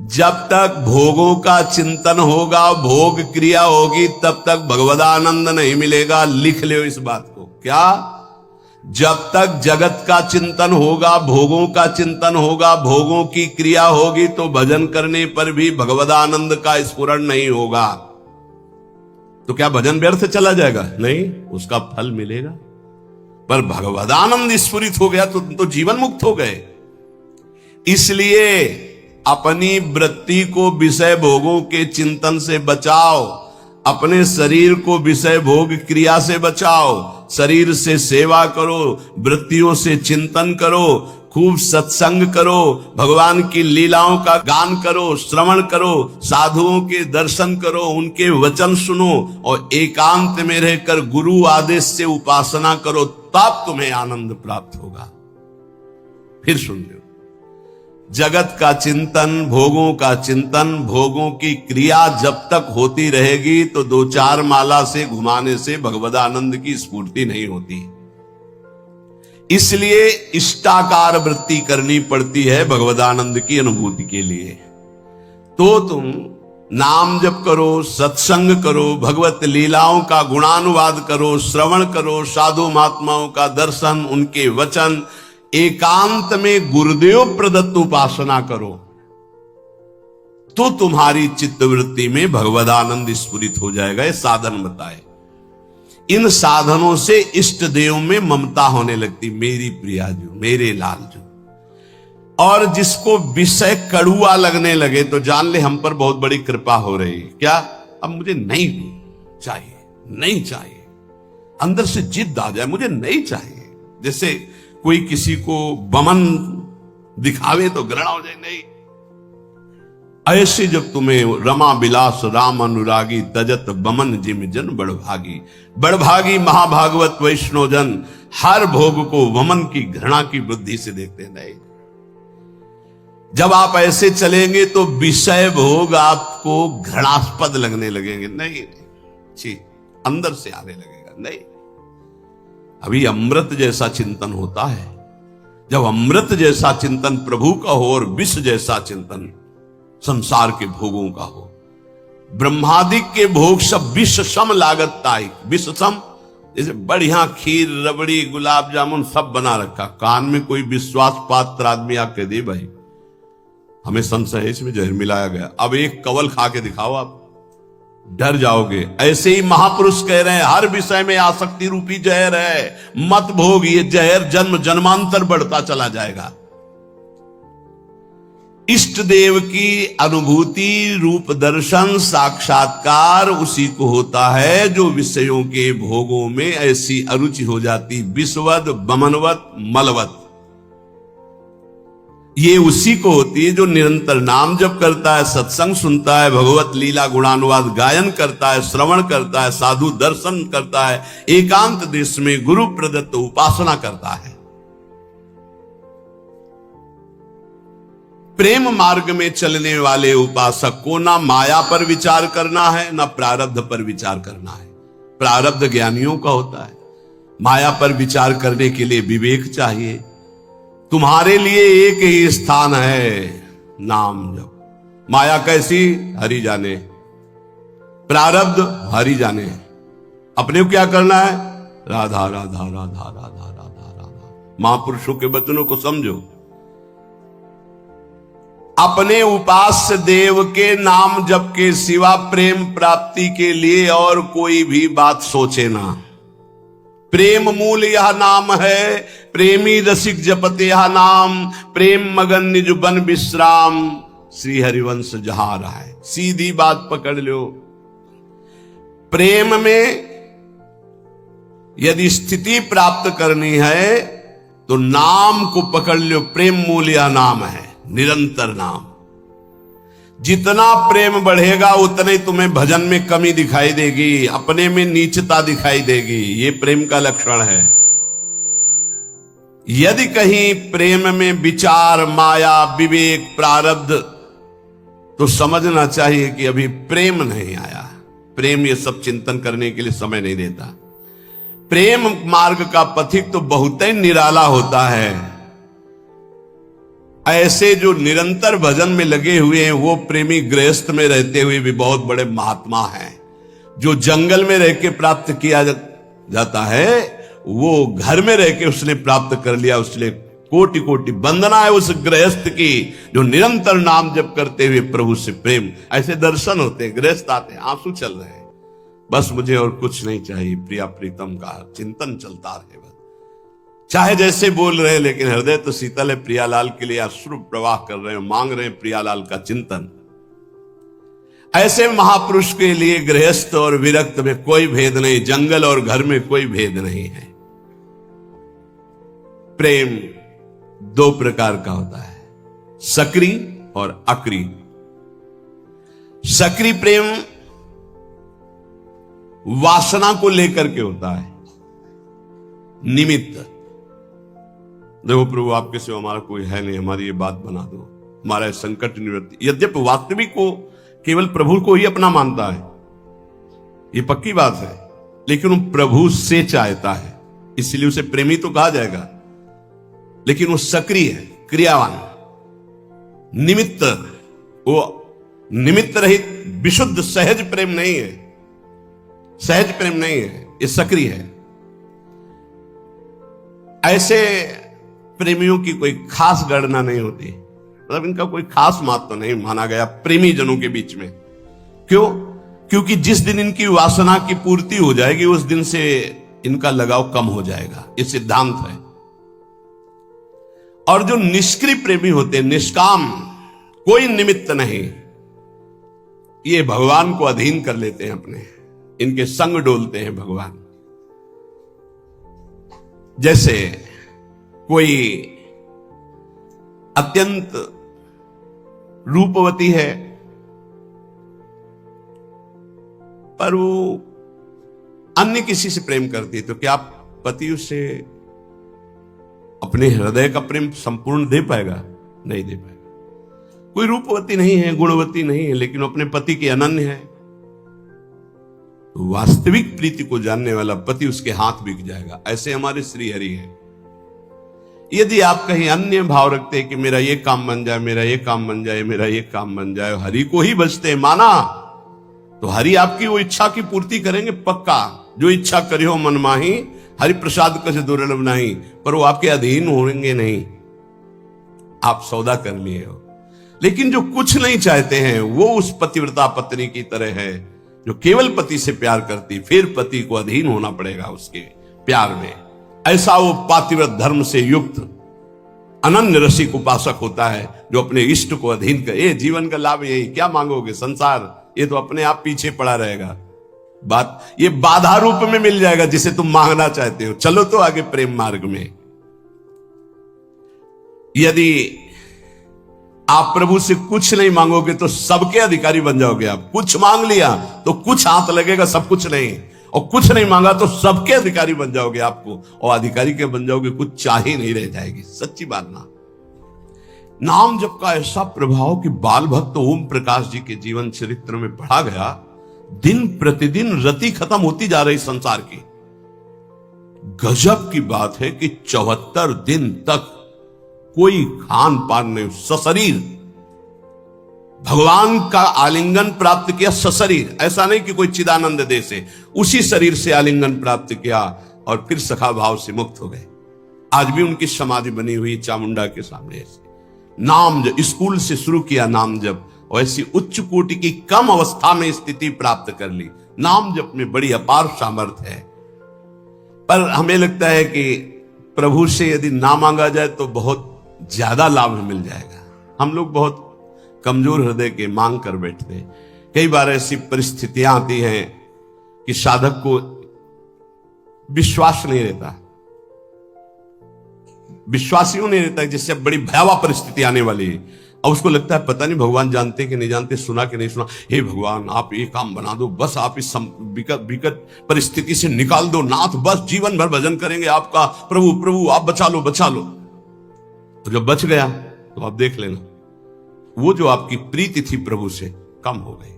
जब तक भोगों का चिंतन होगा, भोग क्रिया होगी, तब तक भगवदानंद नहीं मिलेगा। लिख लो इस बात को। क्या? जब तक जगत का चिंतन होगा, भोगों का चिंतन होगा, भोगों की क्रिया होगी, तो भजन करने पर भी भगवदानंद का स्फुरण नहीं होगा। तो क्या भजन व्यर्थ चला जाएगा? नहीं, उसका फल मिलेगा। पर भगवदानंद स्फुरित हो गया तो जीवन मुक्त हो गए। इसलिए अपनी वृत्ति को विषय भोगों के चिंतन से बचाओ, अपने शरीर को विषय भोग क्रिया से बचाओ। शरीर से सेवा करो, वृत्तियों से चिंतन करो, खूब सत्संग करो, भगवान की लीलाओं का गान करो, श्रवण करो, साधुओं के दर्शन करो, उनके वचन सुनो और एकांत में रहकर गुरु आदेश से उपासना करो, तब तुम्हें आनंद प्राप्त होगा। फिर सुन लो, जगत का चिंतन, भोगों का चिंतन, भोगों की क्रिया जब तक होती रहेगी तो दो चार माला से घुमाने से भगवदानंद की स्फूर्ति नहीं होती। इसलिए इष्टाकार वृत्ति करनी पड़ती है भगवदानंद की अनुभूति के लिए। तो तुम नाम जप करो, सत्संग करो, भगवत लीलाओं का गुणानुवाद करो, श्रवण करो, साधु महात्माओं का दर्शन, उनके वचन, एकांत में गुरुदेव प्रदत्त उपासना करो, तो तुम्हारी चित्तवृत्ति में भगवदानंद स्फुरित हो जाएगा। ये साधन बताए। इन साधनों से इष्ट देव में ममता होने लगती, मेरी प्रिया जो, मेरे लाल जो। और जिसको विषय कड़ुआ लगने लगे तो जान ले हम पर बहुत बड़ी कृपा हो रही। क्या? अब मुझे नहीं चाहिए, नहीं चाहिए, अंदर से जिद आ जाए, मुझे नहीं चाहिए। जैसे कोई किसी को बमन दिखावे तो घृणा हो जाए, नहीं। ऐसे जब तुम्हें रमा बिलास राम अनुरागी, तजत बमन जिम जन बड़भागी। बड़भागी महाभागवत वैष्णव जन हर भोग को वमन की घृणा की बुद्धि से देखते नहीं। जब आप ऐसे चलेंगे तो विषय भोग आपको घृणास्पद लगने लगेंगे। नहीं, जी, अंदर से आने लगेगा। नहीं, अभी अमृत जैसा चिंतन होता है। जब अमृत जैसा चिंतन प्रभु का हो और विष जैसा चिंतन संसार के भोगों का हो। ब्रह्मादिक के भोग सब विष सम लागत ताई। विष सम, जैसे बढ़िया खीर, रबड़ी, गुलाब जामुन सब बना रखा, कान में कोई विश्वास पात्र आदमी आके दे, भाई हमें संशय है इसमें जहर मिलाया गया, अब एक कवल खा के दिखाओ, आप डर जाओगे। ऐसे ही महापुरुष कह रहे हैं हर विषय में आसक्ति रूपी जहर है, मत भोग, ये जहर जन्म जन्मांतर बढ़ता चला जाएगा। इष्ट देव की अनुभूति, रूप दर्शन, साक्षात्कार उसी को होता है जो विषयों के भोगों में ऐसी अरुचि हो जाती, विषवद, बमनवत, मलवत। ये उसी को होती है जो निरंतर नाम जप करता है, सत्संग सुनता है, भगवत लीला गुणानुवाद गायन करता है, श्रवण करता है, साधु दर्शन करता है, एकांत देश में गुरु प्रदत्त उपासना करता है। प्रेम मार्ग में चलने वाले उपासक को ना माया पर विचार करना है, ना प्रारब्ध पर विचार करना है। प्रारब्ध ज्ञानियों का होता है, माया पर विचार करने के लिए विवेक चाहिए। तुम्हारे लिए एक ही स्थान है, नाम जप। माया कैसी? हरि जाने, प्रारब्ध हरि जाने। अपने को क्या करना है? राधा राधा राधा राधा राधा राधा। महापुरुषों के वचनों को समझो। अपने उपास्य देव के नाम जप के सिवा प्रेम प्राप्ति के लिए और कोई भी बात सोचे ना। प्रेम मूल यह नाम है, प्रेमी रसिक जपत यह नाम, प्रेम मगन निज बन विश्राम, श्री हरिवंश जहां रहा है। सीधी बात पकड़ लो। प्रेम में यदि स्थिति प्राप्त करनी है तो नाम को पकड़ लो। प्रेम मूल यह नाम है, निरंतर नाम। जितना प्रेम बढ़ेगा उतने तुम्हें भजन में कमी दिखाई देगी, अपने में नीचता दिखाई देगी। ये प्रेम का लक्षण है। यदि कहीं प्रेम में विचार, माया, विवेक, प्रारब्ध, तो समझना चाहिए कि अभी प्रेम नहीं आया। प्रेम ये सब चिंतन करने के लिए समय नहीं देता। प्रेम मार्ग का पथिक तो बहुत ही निराला होता है। ऐसे जो निरंतर भजन में लगे हुए हैं वो प्रेमी गृहस्थ में रहते हुए भी बहुत बड़े महात्मा हैं। जो जंगल में रह के प्राप्त किया जाता है वो घर में रह के उसने प्राप्त कर लिया। उसने कोटि कोटि वंदना है उस गृहस्थ की जो निरंतर नाम जप करते हुए प्रभु से प्रेम। ऐसे दर्शन होते हैं, गृहस्थ आते हैं, आंसू चल रहे हैं, बस मुझे और कुछ नहीं चाहिए, प्रिया प्रीतम का चिंतन चलता रहे, बस चाहे जैसे बोल रहे हैं लेकिन हृदय तो शीतल है। प्रियालाल के लिए अश्रु प्रवाह कर रहे हैं, मांग रहे हैं प्रियालाल का चिंतन। ऐसे महापुरुष के लिए गृहस्थ और विरक्त में कोई भेद नहीं, जंगल और घर में कोई भेद नहीं है। प्रेम दो प्रकार का होता है, सक्रिय और अक्रिय। सक्रिय प्रेम वासना को लेकर के होता है, निमित्त। देखो प्रभु आपके सिवा हमारा कोई है नहीं, हमारी ये बात बना दो, हमारा संकट निवृत्ति। यद्यपि वास्तविक को केवल प्रभु को ही अपना मानता है, ये पक्की बात है, लेकिन वो प्रभु से चाहता है, इसलिए उसे प्रेमी तो कहा जाएगा। लेकिन वो सक्रिय है, क्रियावान, निमित्त, वो निमित्त रहित विशुद्ध सहज प्रेम नहीं है, सहज प्रेम नहीं है, ये सक्रिय है। ऐसे प्रेमियों की कोई खास गणना नहीं होती, मतलब इनका कोई खास महत्व तो नहीं माना गया प्रेमी जनों के बीच में। क्यों? क्योंकि जिस दिन इनकी वासना की पूर्ति हो जाएगी उस दिन से इनका लगाव कम हो जाएगा, ये सिद्धांत है। और जो निष्क्रिय प्रेमी होते हैं, निष्काम, कोई निमित्त नहीं, ये भगवान को अधीन कर लेते हैं अपने, इनके संग डोलते हैं भगवान। जैसे कोई अत्यंत रूपवती है पर वो अन्य किसी से प्रेम करती है, तो क्या पति उसे अपने हृदय का प्रेम संपूर्ण दे पाएगा? नहीं दे पाएगा। कोई रूपवती नहीं है, गुणवती नहीं है, लेकिन अपने पति के अनन्य है, तो वास्तविक प्रीति को जानने वाला पति उसके हाथ बिक जाएगा। ऐसे हमारे श्री हरि हैं। यदि आप कहीं अन्य भाव रखते हैं कि मेरा ये काम बन जाए, मेरा ये काम बन जाए, मेरा ये काम बन जाए, हरि को ही बचते हैं माना, तो हरि आपकी वो इच्छा की पूर्ति करेंगे पक्का। जो इच्छा करी हो मन माही, हरि प्रसाद कसे दुर्लभ नहीं, पर वो आपके अधीन होंगे नहीं, आप सौदा कर लिए हो। लेकिन जो कुछ नहीं चाहते हैं वो उस पतिव्रता पत्नी की तरह है जो केवल पति से प्यार करती, फिर पति को अधीन होना पड़ेगा उसके प्यार में। ऐसा वो पातिव्रत धर्म से युक्त अनन्य रसिक उपासक होता है जो अपने इष्ट को अधीन कर। ये जीवन का लाभ यही, क्या मांगोगे? संसार ये तो अपने आप पीछे पड़ा रहेगा। बात ये बाधा रूप में मिल जाएगा जिसे तुम मांगना चाहते हो। चलो तो आगे प्रेम मार्ग में। यदि आप प्रभु से कुछ नहीं मांगोगे तो सबके अधिकारी बन जाओगे। आप कुछ मांग लिया तो कुछ हाथ लगेगा, सब कुछ नहीं, और कुछ नहीं मांगा तो सबके अधिकारी बन जाओगे आपको, और अधिकारी के बन जाओगे, कुछ चाह ही नहीं रह जाएगी। सच्ची बात ना। नाम जप का ऐसा प्रभाव कि बाल भक्त ओम प्रकाश जी के जीवन चरित्र में पढ़ा गया। दिन प्रतिदिन रति खत्म होती जा रही संसार की। गजब की बात है कि 74 दिन तक कोई खान पान नहीं, सशरीर भगवान का आलिंगन प्राप्त किया। सशरीर, ऐसा नहीं कि कोई चिदानंद दे से, उसी शरीर से आलिंगन प्राप्त किया और फिर सखा भाव से मुक्त हो गए। आज भी उनकी समाधि बनी हुई चामुंडा के सामने। ऐसे नाम जप, स्कूल से शुरू किया नाम जप, और ऐसी उच्च कोटि की कम अवस्था में स्थिति प्राप्त कर ली। नाम जप में बड़ी अपार सामर्थ्य है। पर हमें लगता है कि प्रभु से यदि ना मांगा जाए तो बहुत ज्यादा लाभ मिल जाएगा। हम लोग बहुत कमजोर हृदय के मांग कर बैठते हैं। कई बार ऐसी परिस्थितियां आती हैं कि साधक को विश्वास नहीं रहता, विश्वासियों नहीं रहता, जिससे बड़ी भयावह परिस्थिति आने वाली है, और उसको लगता है पता नहीं भगवान जानते कि नहीं जानते, सुना कि नहीं सुना। हे भगवान आप ये काम बना दो, बस आप इस विकट परिस्थिति से निकाल दो नाथ, बस जीवन भर भजन करेंगे आपका, प्रभु प्रभु आप बचा लो बचा लो। तो जब बच गया तो आप देख लेना वो जो आपकी प्रीति थी प्रभु से कम हो गई,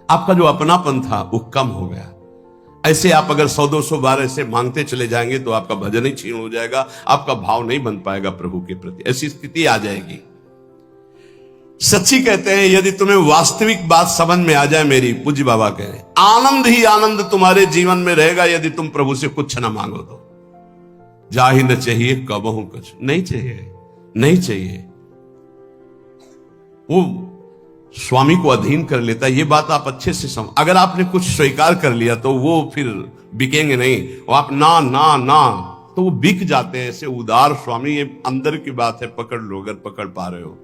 आपका जो अपनापन था वो कम हो गया। ऐसे आप अगर 100-200 बार ऐसे मांगते चले जाएंगे तो आपका भजन ही छीन हो जाएगा, आपका भाव नहीं बन पाएगा प्रभु के प्रति। ऐसी स्थिति आ जाएगी। सच्ची कहते हैं, यदि तुम्हें वास्तविक बात समझ में आ जाए मेरी, पूज्य बाबा कह रहे, आनंद ही आनंद तुम्हारे जीवन में रहेगा यदि तुम प्रभु से कुछ ना मांगो तो। जा ही न चाहिए कबहू कुछ, नहीं चाहिए, नहीं चाहिए। वो स्वामी को अधीन कर लेता है। ये बात आप अच्छे से समझ, अगर आपने कुछ स्वीकार कर लिया तो वो फिर बिकेंगे नहीं। वो आप ना ना ना तो वो बिक जाते हैं। ऐसे उदार स्वामी, ये अंदर की बात है, पकड़ लो अगर पकड़ पा रहे हो।